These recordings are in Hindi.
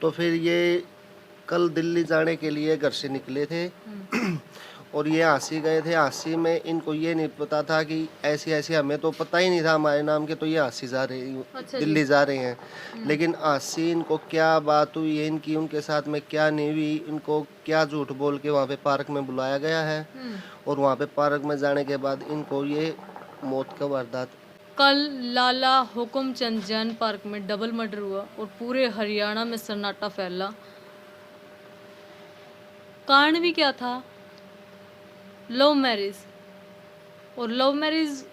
तो फिर ये कल दिल्ली जाने के लिए घर से निकले थे और ये हांसी गए थे। हांसी में इनको ये नहीं पता था कि ऐसी ऐसी, हमें तो पता ही नहीं था हमारे नाम के, तो ये हांसी जा रहे, अच्छा जी। दिल्ली जा रहे हैं। लेकिन हांसी इनको क्या बात हुई है इनकी, उनके साथ में क्या नहीं हुई, इनको क्या झूठ बोल के वहाँ पे पार्क में बुलाया गया है और वहाँ पे पार्क में जाने के बाद इनको ये मौत का वारदात। कल लाला हुकुमचंद जैन पार्क में डबल मर्डर हुआ और पूरे हरियाणा में सन्नाटा फैला। कारण भी क्या था? Love marriage. और लव मैरिज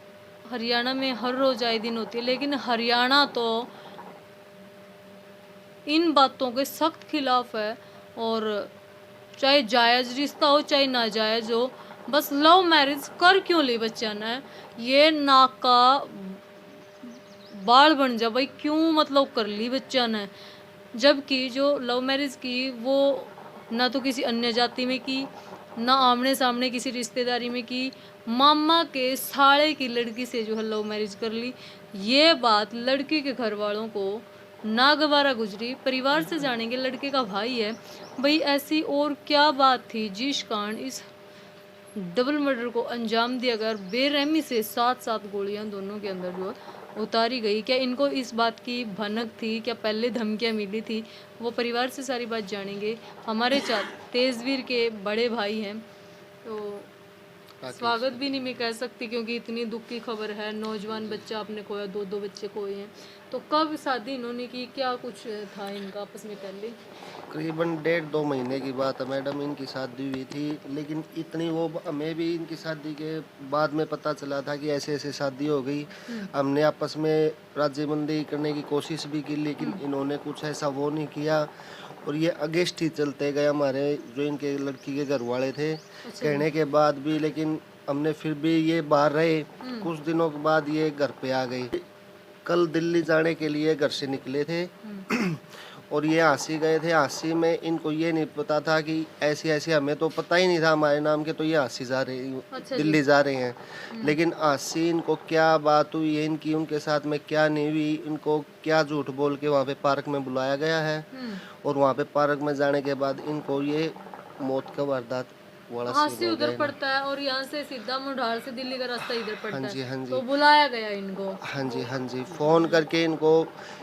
हरियाणा में हर रोज आए दिन होती है, लेकिन हरियाणा तो इन बातों के सख्त खिलाफ है। और चाहे जायज रिश्ता हो चाहे नाजायज हो, बस लव मैरिज कर क्यों ली बच्चा ने? ये नाक का बाल बन जा भाई, क्यों मतलब कर ली बच्चा ने? जबकि जो लव मैरिज की वो ना तो किसी अन्य जाति में की, ना आमने सामने किसी रिश्तेदारी में की, मामा के साले की लड़की से जो है लव मैरिज कर ली। ये बात लड़की के घर वालों को नागवारा गुजरी। परिवार से जानेंगे, लड़के का भाई है भाई, ऐसी और क्या बात थी जिस कारण इस डबल मर्डर को अंजाम दिया गया और बेरहमी से 7-7 गोलियां दोनों के अंदर जो उतारी गई? क्या इनको इस बात की भनक थी? क्या पहले धमकियां मिली थी? वो परिवार से सारी बात जानेंगे। हमारे साथ तेजवीर के बड़े भाई हैं, तो स्वागत भी नहीं मैं कह सकती क्योंकि इतनी दुख की खबर है। नौजवान बच्चा आपने खोया, 2 बच्चे खोए हैं। तो कब शादी इन्होंने की, क्या कुछ था इनका आपस में पहले? करीबन 1.5-2 महीने की बात है मैडम, इनकी शादी हुई थी। लेकिन इतनी वो, हमें भी इनकी शादी के बाद में पता चला था कि ऐसे ऐसे शादी हो गई। हमने आपस में राजीबंदी करने की कोशिश भी की, लेकिन इन्होंने कुछ ऐसा वो नहीं किया और ये अगेंस्ट ही चलते गए हमारे, जो इनके लड़की के घर वाले थे। कहने के बाद भी लेकिन हमने फिर भी ये बाहर रहे। कुछ दिनों के बाद ये घर पे आ गई। कल दिल्ली जाने के लिए घर से निकले थे और ये हांसी गए थे। हांसी में इनको ये नहीं पता था कि ऐसी ऐसी, हमें तो पता ही नहीं था हमारे नाम के, तो ये हांसी जा रहे, अच्छा दिल्ली जा रहे हैं। लेकिन हांसी इनको क्या बात हुई है इनकी, उनके साथ में क्या नहीं हुई, इनको क्या झूठ बोल के वहाँ पे पार्क में बुलाया गया है और वहाँ पे पार्क में जाने के बाद इनको ये मौत का वारदात वाला वहाँ सीन से हो उधर गया। पड़ता है और यहाँ से सीधा मुढार से दिल्ली का रास्ता इधर पड़ता हाँ जी, है, हाँ जी, तो बुलाया गया इनको। हाँ जी, हाँ जी, फोन करके इनको,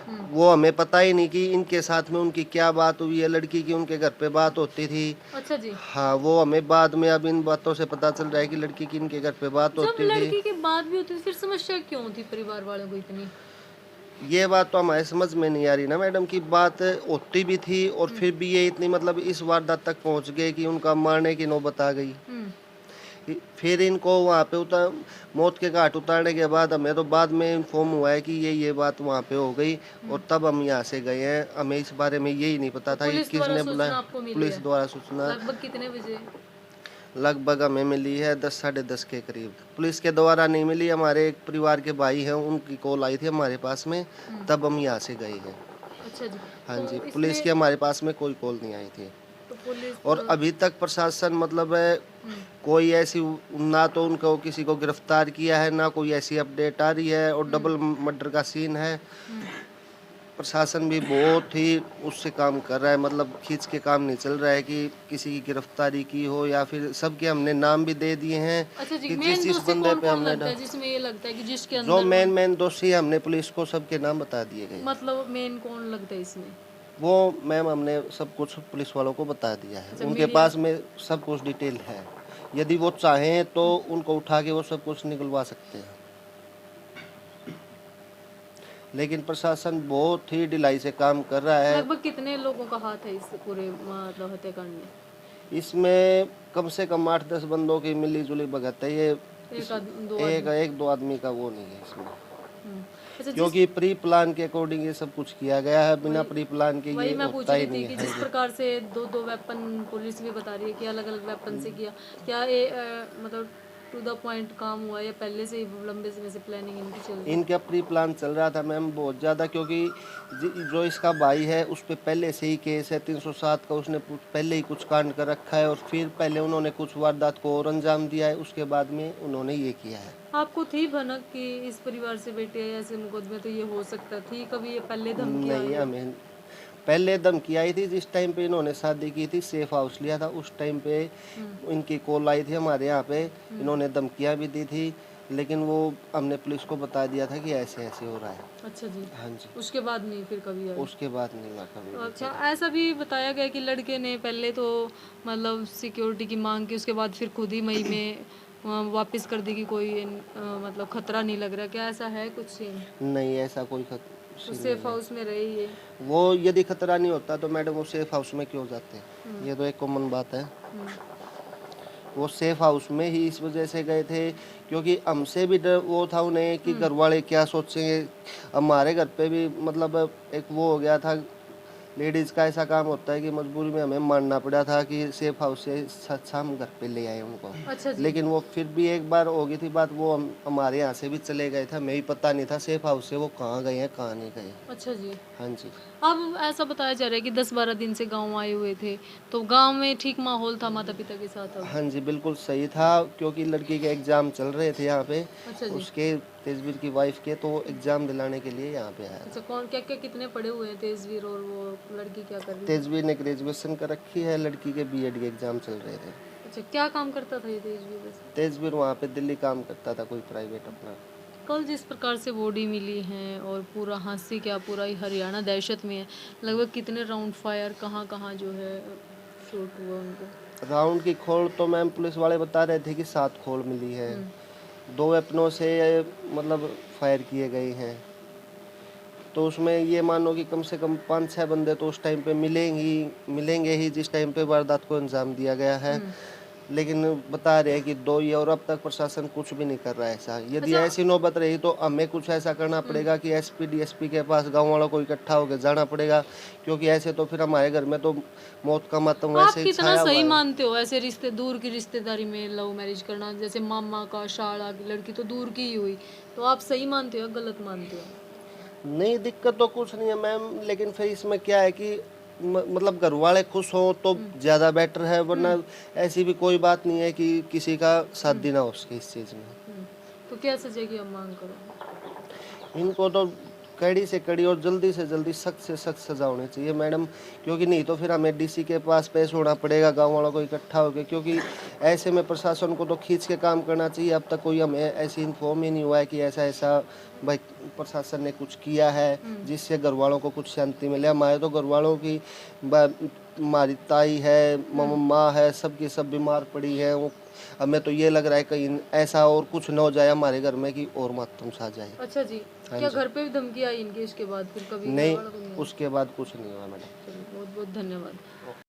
वो हमें पता ही नहीं कि इनके साथ में उनकी क्या बात हुई है। लड़की की उनके घर पे बात होती थी। अच्छा जी। हाँ, वो हमें बाद में अब इन बातों से पता चल रहा है कि लड़की की इनके घर पे बात जब होती थी। लड़की की बात भी होती थी फिर समस्या क्यों थी परिवार वालों को इतनी? ये बात तो हमारे समझ में नहीं आ रही ना मैडम, की बात होती भी थी और फिर भी ये इतनी मतलब इस वारदात तक पहुंच गए कि उनका मारने की नौबत आ गई। फिर इनको वहाँ पे उतार, मौत के घाट उतारने के बाद हमें तो बाद में इन्फॉर्म हुआ है कि ये बात वहाँ पे हो गई और तब हम यहाँ से गए हैं। हमें इस बारे में यही नहीं पता था कि पुलिस द्वारा किसने सूचना बुलाया। आपको मिली पुलिस है? द्वारा सूचना लगभग कितने बजे? लगभग हमें मिली है 10-10:30 के करीब। पुलिस के द्वारा नहीं मिली, हमारे एक परिवार के भाई हैं उनकी कॉल आई थी हमारे पास में, तब हम यहाँ से गए हैं। अच्छा जी। हाँ तो जी, पुलिस इसमें की हमारे पास में कोई कॉल नहीं आई थी। तो पुलिस और अभी तक प्रशासन मतलब है कोई ऐसी, ना तो उनको किसी को गिरफ्तार किया है, ना कोई ऐसी अपडेट आ रही है और डबल मर्डर का सीन है। प्रशासन भी बहुत ही उससे काम कर रहा है, मतलब खींच के काम नहीं चल रहा है कि किसी की गिरफ्तारी की हो या फिर सबके हमने नाम भी दे दिए हैं। अच्छा जी, कि मेन जिस दोषी बंदे कौन पे कौन हमने लगता है जिसमें ये लगता है कि जिसके जो अंदर मेन दोषी हमने पुलिस को सबके नाम बता दिए गए। मतलब मेन कौन लगता है इसमें? वो मैम हमने सब कुछ पुलिस वालों को बता दिया है। अच्छा, उनके मीडिया। पास में सब कुछ डिटेल है, यदि वो चाहें तो उनको उठा के वो सब कुछ निकलवा सकते हैं। लेकिन प्रशासन बहुत ही ढिलाई से काम कर रहा है। लगभग कितने लोगों का हाथ है इस पूरे मतलब हत्याकांड में? इसमें कम से कम 8-10 बंदों की मिली जुली भगत है ये। एक दो आदमी का वो नहीं है इसमें, अच्छा, क्योंकि प्री प्लान के अकॉर्डिंग ये सब कुछ किया गया है। बिना प्री प्लान के वही ये मैं पूछ होता ही रही थी नहीं कि है। जिस प्रकार से दो वेपन पुलिस भी बता रही है कि अलग अलग वेपन से किया, क्या ये मतलब टू द पॉइंट काम हुआ या पहले से ही लंबे समय से प्लानिंग इनकी चल रही है? इनका प्री प्लान चल रहा था मैम बहुत ज़्यादा, क्योंकि जो इसका भाई है उस पर पहले से ही केस है 307 का, उसने पहले ही कुछ कांड कर रखा है और फिर पहले उन्होंने कुछ वारदात को और अंजाम दिया है, उसके बाद में उन्होंने ये किया है। आपको थी भनक कि इस परिवार से बेटे ऐसे मुकदमे तो ये हो सकता थी? कभी ये पहले धमकी नहीं, आई हो? हमें पहले धमकी आई थी जिस टाइम पे इन्होंने शादी की थी, सेफ हाउस लिया था, उस टाइम पे इनकी कॉल आई थी हमारे यहाँ पे, इन्होंने धमकियाँ भी दी थी, लेकिन वो हमने पुलिस को बता दिया था कि ऐसे ऐसे हो रहा है। अच्छा जी। हाँ जी, उसके बाद नहीं फिर कभी आए? उसके बाद नहीं हुआ कभी भी। अच्छा, ऐसा भी बताया गया कि लड़के ने पहले तो मतलब सिक्योरिटी की मांग की, उसके बाद फिर खुद ही मई में वापस कर दी कि कोई मतलब खतरा नहीं लग रहा। क्या ऐसा है कुछ सीन? नहीं, ऐसा कोई तो सीन नहीं सेफ है। हाउस में रहे ये? वो यदि खतरा नहीं होता तो मैडम वो सेफ हाउस में क्यों जाते? ये तो एक कॉमन बात है। हम्म, वो सेफ हाउस में ही इस वजह से गए थे क्योंकि हमसे भी डर वो था उन्हें कि घर वाले क्या सोचेंगे। हमारे घर पे भी मतलब एक वो हो गया था, लेडीज़ का ऐसा काम होता है कि मजबूरी में हमें मानना पड़ा था कि सेफ हाउस से हम घर पे ले आए उनको। अच्छा जी। लेकिन वो फिर भी एक बार हो गई थी बात, वो हमारे यहाँ से भी चले गए थे, हमें भी पता नहीं था सेफ हाउस से वो कहाँ गए हैं कहाँ नहीं गए। अच्छा जी। हाँ जी। अब ऐसा बताया जा रहा है कि 10-12 दिन से गांव आए हुए थे, तो गांव में ठीक माहौल था माता पिता के साथ? अब हाँ जी, बिल्कुल सही था क्योंकि लड़की के एग्ज़ाम चल रहे थे यहाँ पे, अच्छा जी। उसके तेजवीर की वाइफ के, तो वो एग्ज़ाम दिलाने के लिए यहाँ पे आया था। अच्छा, कौन क्या क्या कितने पढ़े हुए हैं तेजवीर, और वो लड़की क्या कर रही है? तेजवीर ने ग्रेजुएशन कर रखी है, लड़की के बीएड के एग्ज़ाम चल रहे थे। अच्छा, क्या काम करता था ये तेजवीर वैसे? तेजवीर वहाँ पे दिल्ली काम करता था कोई प्राइवेट अपना। कल जिस प्रकार से बॉडी मिली है और पूरा हादसे क्या पूरा ही हरियाणा दहशत में है, लगभग कितने राउंड फायर कहाँ कहाँ जो है शूट हुआ उनको? राउंड की खोल तो मैम पुलिस वाले बता रहे थे कि 7 खोल मिली है, 2 वेपनों से मतलब फायर किए गए हैं। तो उसमें ये मानो कि कम से कम 5-6 बंदे तो उस टाइम पे मिलेंगे ही जिस टाइम पे वारदात को अंजाम दिया गया है। लेकिन बता रहे हैं कि 2 ही, और अब तक प्रशासन कुछ भी नहीं कर रहा है ऐसा। यदि अच्छा। ऐसी नौबत रही तो हमें कुछ ऐसा करना पड़ेगा कि एसपी डीएसपी के पास गांव वालों को इकट्ठा होकर जाना पड़ेगा, क्योंकि ऐसे तो फिर हमारे घर में तो मौत का मातम आप वैसे ही कितना छाया हुआ सही है। मानते हो ऐसे रिश्ते, दूर की रिश्तेदारी में लव मैरिज करना? जैसे मामा का शाला की लड़की तो दूर की ही हुई, तो आप सही मानते हो या गलत मानते हो? नहीं, दिक्कत तो कुछ नहीं है मैम, लेकिन फिर इसमें क्या है कि मतलब घर वाले खुश हों तो ज़्यादा बेटर है, वरना ऐसी भी कोई बात नहीं है कि किसी का शादी ना हो उसकी इस चीज़ में। तो क्या सजा की आप मांग करो? इनको तो कड़ी से कड़ी और जल्दी से जल्दी सख्त से सख्त सजा होनी चाहिए मैडम, क्योंकि नहीं तो फिर हमें डीसी के पास पेश होना पड़ेगा गांव वालों को इकट्ठा होकर, क्योंकि ऐसे में प्रशासन को तो खींच के काम करना चाहिए। अब तक कोई हमें ऐसी इन्फॉर्म ही नहीं हुआ है कि ऐसा ऐसा भाई प्रशासन ने कुछ किया है जिससे घर वालों को कुछ शांति मिले। हमारे तो घर वालों की हमारी ताई है, माँ है, सबकी सब बीमार पड़ी है। हमें तो ये लग रहा है कहीं ऐसा और कुछ न हो जाए हमारे घर में कि और मातम सा जाए। अच्छा जी। हाँ क्या जी। घर पे भी धमकी आई इनके इसके बाद फिर कभी घर नहीं, वालों को नहीं आई? उसके बाद कुछ नहीं हुआ मैडम। चलिए, बहुत बहुत धन्यवाद।